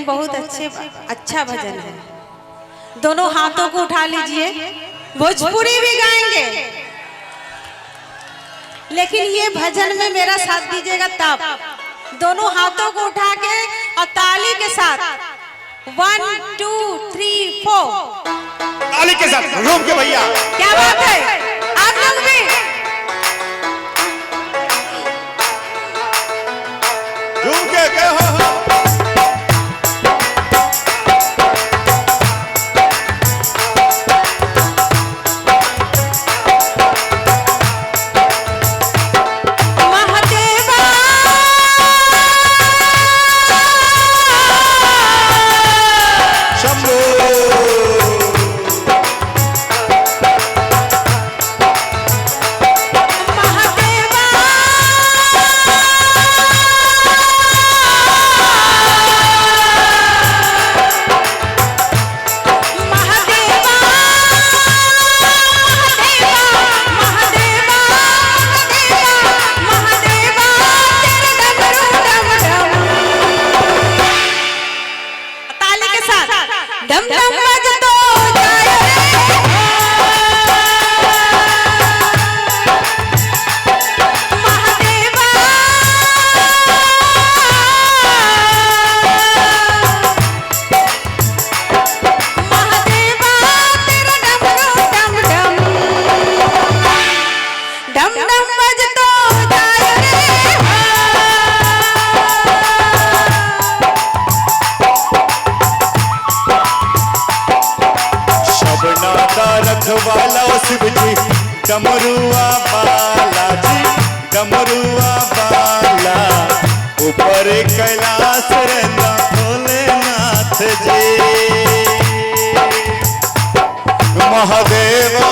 बहुत अच्छा भजन है। दोनों हाथों को उठा लीजिए। भोजपुरी भी गाएंगे, लेकिन ये भजन में मेरा साथ दीजिएगा तब। दोनों हाथों को उठा के और ताली के साथ 1 2 3 4 ताली के साथ घूम के भैया। क्या बात है, आप लोग भी झूम के कहो। रखवाला शिव जी डमरुआ बाला जी, डमरुआ बाला ऊपर कैलाश रहना भोलेनाथ जी। महादेवा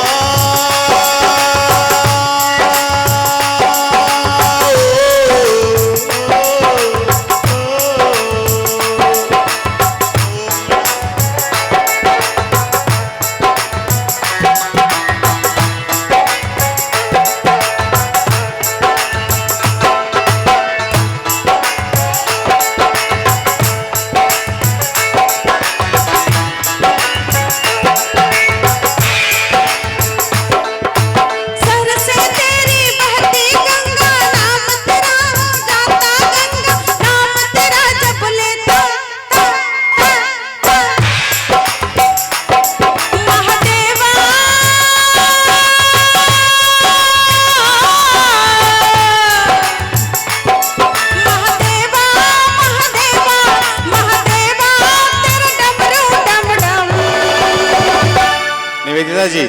जी,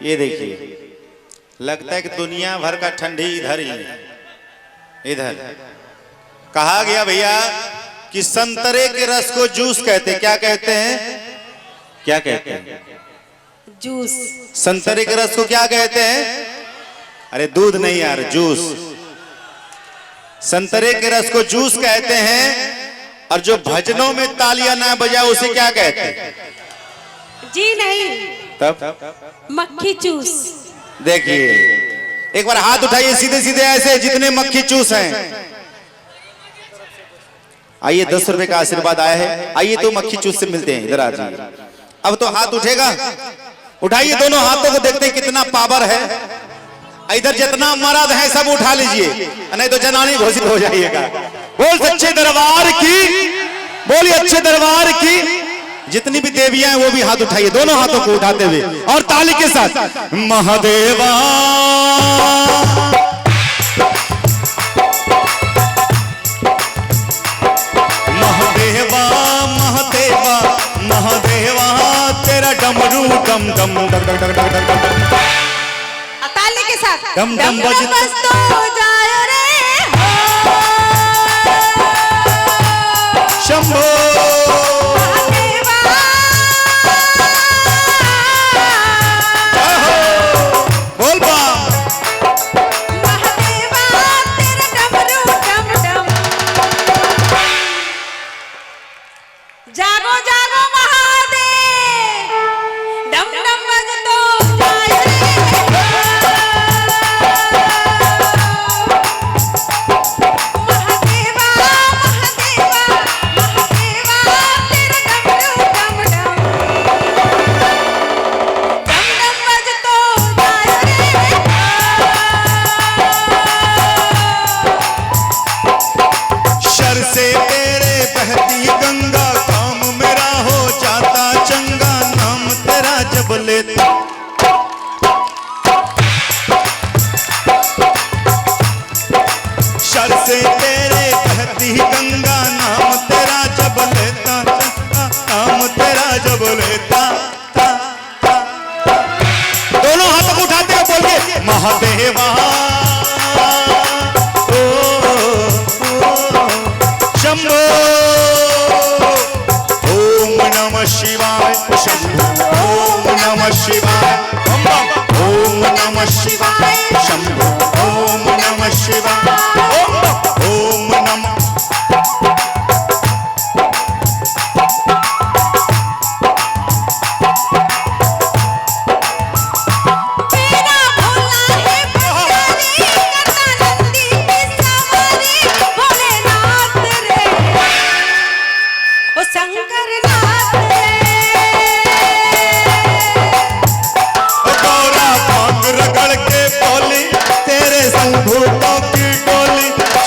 ये देखिए, लगता है कि दुनिया भर का ठंडी इधर ही है। इधर कहा गया भैया कि संतरे के रस को जूस कहते हैं। क्या कहते हैं? क्या कहते हैं? जूस। संतरे के रस को क्या कहते हैं? अरे दूध नहीं यार, जूस। संतरे के रस को जूस कहते हैं। और जो भजनों में तालियां ना बजाए उसे क्या कहते हैं? जी नहीं, तब मक्खी चूस। देखिए, एक बार हाथ उठाइए सीधे सीधे ऐसे, जितने मक्खी चूस हैं। आइए, 10 रुपए का आशीर्वाद आया है। आइए तो मक्खी चूस से मिलते हैं। इधर आ जाइए। अब तो हाथ उठेगा, उठाइए दोनों हाथों को, देखते हैं कितना पावर है। इधर जितना मर्द है सब उठा लीजिए, नहीं तो जनानी घोषित हो जाइएगा। बोल सच्चे दरबार की, बोलिए अच्छे दरबार की। जितनी भी देवियां हैं वो भी हाथ उठाइए, दोनों हाथों को उठाते हुए और ताली के साथ। महादेवा महादेवा महादेवा महादेवा तेरा डमरू डम डम डम डम डम डम। ताली के साथ डम डम बजता जाए रे शंभो। जागो जागो महादेव, डम डम बजतो जाए महादेवा महादेवा महादेवा गंगा काम मेरा हो जाता चंगा, नाम तेरा जब लेता। शर से तेरे बहती गंगा, नाम तेरा जब लेता चंगा, नाम तेरा जब लेता। दोनों हाथों को उठाते हुए बोलिए महादेवा शंभो, ओम नमः शिवाय शंभो, ओम नमः शिवाय ओम नमः शिवाय शंभो, ओम नमः शिवाय ओम नमः।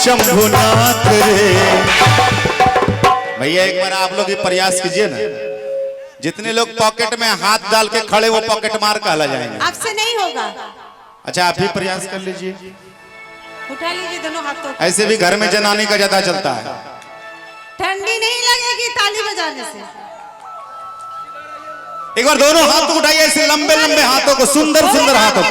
शंभुनाथ रे। भैया एक बार आप लोग ये प्रयास कीजिए ना, जितने लोग पॉकेट में हाथ डाल के खड़े वो पॉकेट मार कहला जाएंगे। आपसे नहीं होगा। अच्छा आप भी प्रयास कर लीजिए, उठा लीजिए दोनों हाथों। ऐसे भी घर में जनाने का ज्यादा चलता है। ठंडी नहीं लगेगी ताली बजाने से। एक बार दोनों हाथ उठाइए, ऐसे लंबे लंबे हाथों को, सुंदर सुंदर हाथों को।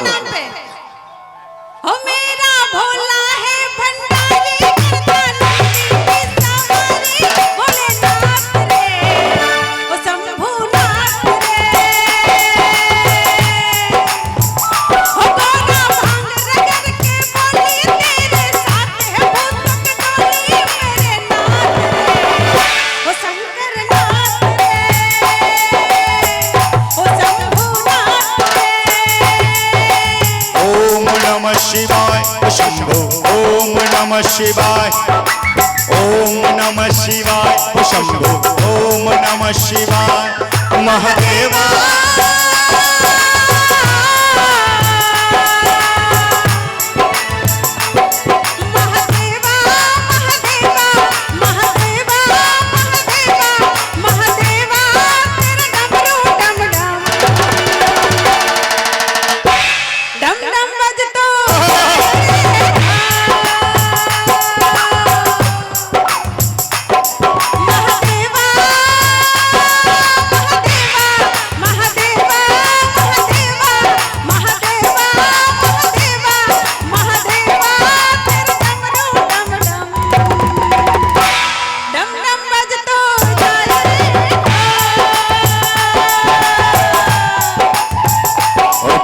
हो मेरा भोला है भंडारी, करता नंदी की सवारी, भोलेनाथ रे, ओ शंभुनाथ रे। हो गौरा भांग रगड़ के बोली, तेरे साथ है भूतों की टोली, मेरे नाथ रे, ओ शंकरनाथ रे, ओ शंभुनाथ रे। ओम नमः शिवाय शंभो, ओम नमः शिवाय ओम नमः शिवाय शंभो, ओम नमः शिवाय महादेवा।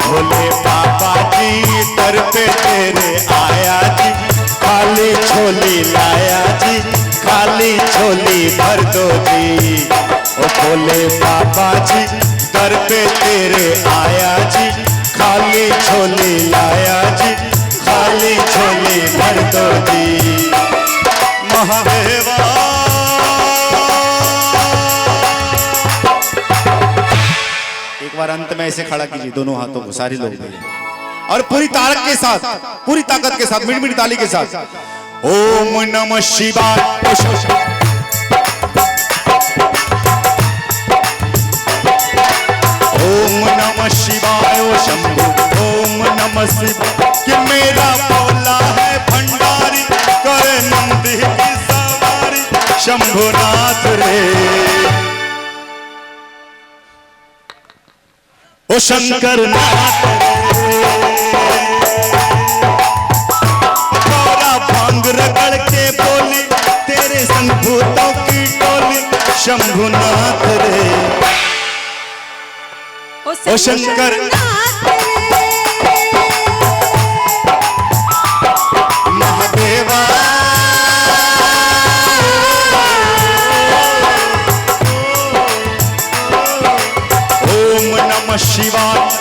भोले बाबा जी दर पे तेरे आया जी, खाली झोली लाया जी, खाली झोली भर दो जी। ओ भोले बाबा जी दर पे तेरे आया जी, खाली झोली लाया जी, खाली झोली भर दो जी। महादेवा एक बार अंत में ऐसे खड़ा कीजिए दोनों हाथों को, सारे लोग और पूरी ताकत के साथ, पूरी ताकत के साथ, मिट ताली के साथ ओम नमः शिवाय। ओम नमः शिवाय शंभु, ओम नमः शिवाय। कि मेरा भोला है भंडारी, करे नंदी की सवारी, शंभुनाथ रे, ओ शंकरनाथ गौरा भांग रगड़ के बोली, तेरे संग भूतों की टोली, शंभुनाथ रे, ओ शंकरनाथ महादेवा। ओम नमः शिवाय।